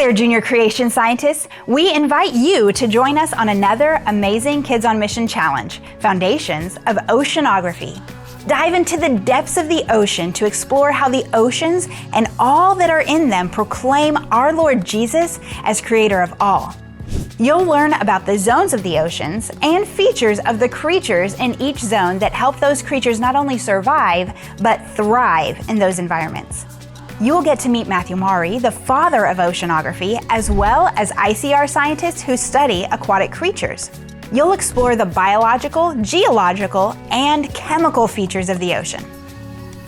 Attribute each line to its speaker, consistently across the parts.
Speaker 1: there, junior creation scientists. We invite you to join us on another amazing Kids on Mission challenge, Foundations of Oceanography. Dive into the depths of the ocean to explore how the oceans and all that are in them proclaim our Lord Jesus as creator of all. You'll learn about the zones of the oceans and features of the creatures in each zone that help those creatures not only survive, but thrive in those environments. You will get to meet Matthew Maury, the father of oceanography, as well as ICR scientists who study aquatic creatures. You'll explore the biological, geological, and chemical features of the ocean.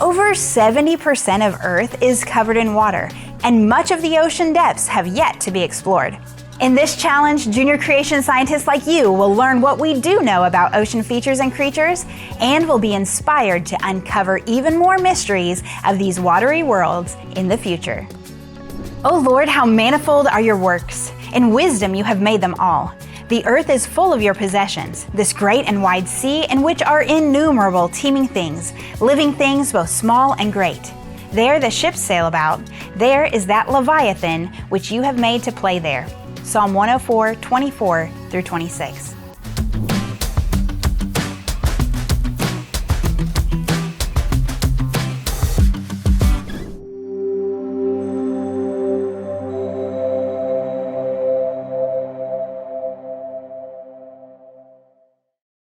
Speaker 1: Over 70% of Earth is covered in water, and much of the ocean depths have yet to be explored. In this challenge, junior creation scientists like you will learn what we do know about ocean features and creatures, and will be inspired to uncover even more mysteries of these watery worlds in the future. O Lord, how manifold are your works! In wisdom you have made them all. The earth is full of your possessions, this great and wide sea in which are innumerable teeming things, living things both small and great. There the ships sail about, there is that Leviathan which you have made to play there. Psalm 104, 24 through 26.